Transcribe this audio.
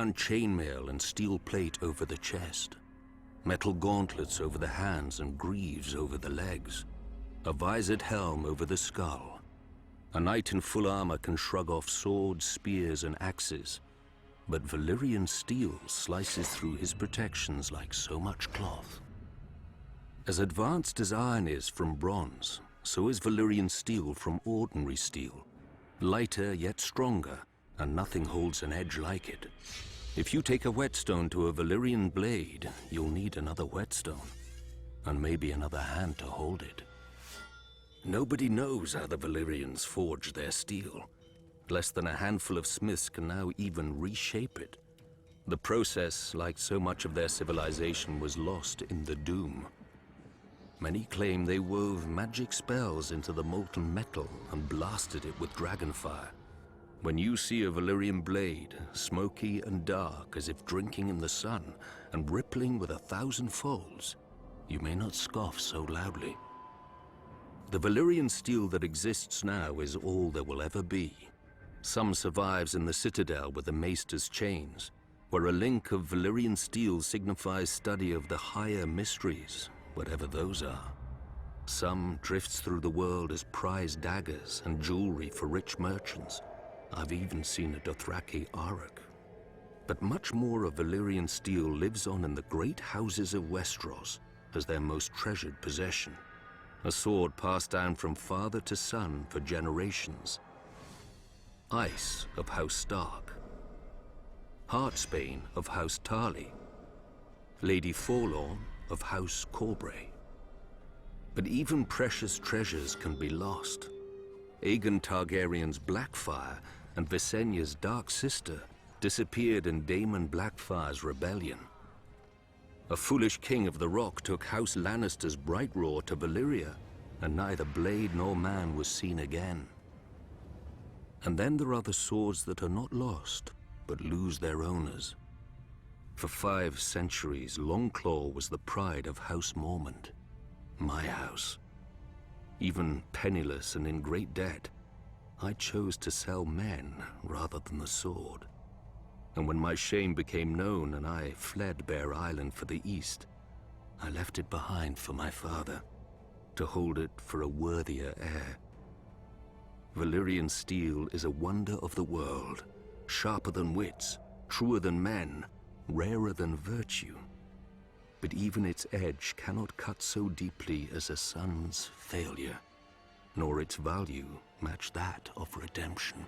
iron chainmail and steel plate over the chest, metal gauntlets over the hands and greaves over the legs, a visored helm over the skull. A knight in full armor can shrug off swords, spears, and axes, but Valyrian steel slices through his protections like so much cloth. As advanced as iron is from bronze, so is Valyrian steel from ordinary steel. Lighter yet stronger, and nothing holds an edge like it. If you take a whetstone to a Valyrian blade, you'll need another whetstone, and maybe another hand to hold it. Nobody knows how the Valyrians forge their steel. Less than a handful of smiths can now even reshape it. The process, like so much of their civilization, was lost in the Doom. Many claim they wove magic spells into the molten metal and blasted it with dragonfire. When you see a Valyrian blade, smoky and dark as if drinking in the sun and rippling with 1,000 folds, you may not scoff so loudly. The Valyrian steel that exists now is all there will ever be. Some survives in the citadel with the maester's chains, where a link of Valyrian steel signifies study of the higher mysteries, whatever those are. Some drifts through the world as prized daggers and jewelry for rich merchants. I've even seen a Dothraki auric. But much more of Valyrian steel lives on in the great houses of Westeros as their most treasured possession. A sword passed down from father to son for generations. Ice of House Stark. Heartsbane of House Tarly. Lady Forlorn of House Corbray. But even precious treasures can be lost. Aegon Targaryen's Blackfyre and Visenya's dark sister disappeared in Daemon Blackfyre's rebellion. A foolish king of the Rock took House Lannister's Brightroar to Valyria, and neither blade nor man was seen again. And then there are the swords that are not lost, but lose their owners. For 5 centuries, Longclaw was the pride of House Mormont, my house. Even penniless and in great debt, I chose to sell men rather than the sword. And when my shame became known and I fled Bear Island for the east, I left it behind for my father, to hold it for a worthier heir. Valyrian steel is a wonder of the world, sharper than wits, truer than men, rarer than virtue. But even its edge cannot cut so deeply as a son's failure, nor its value match that of redemption.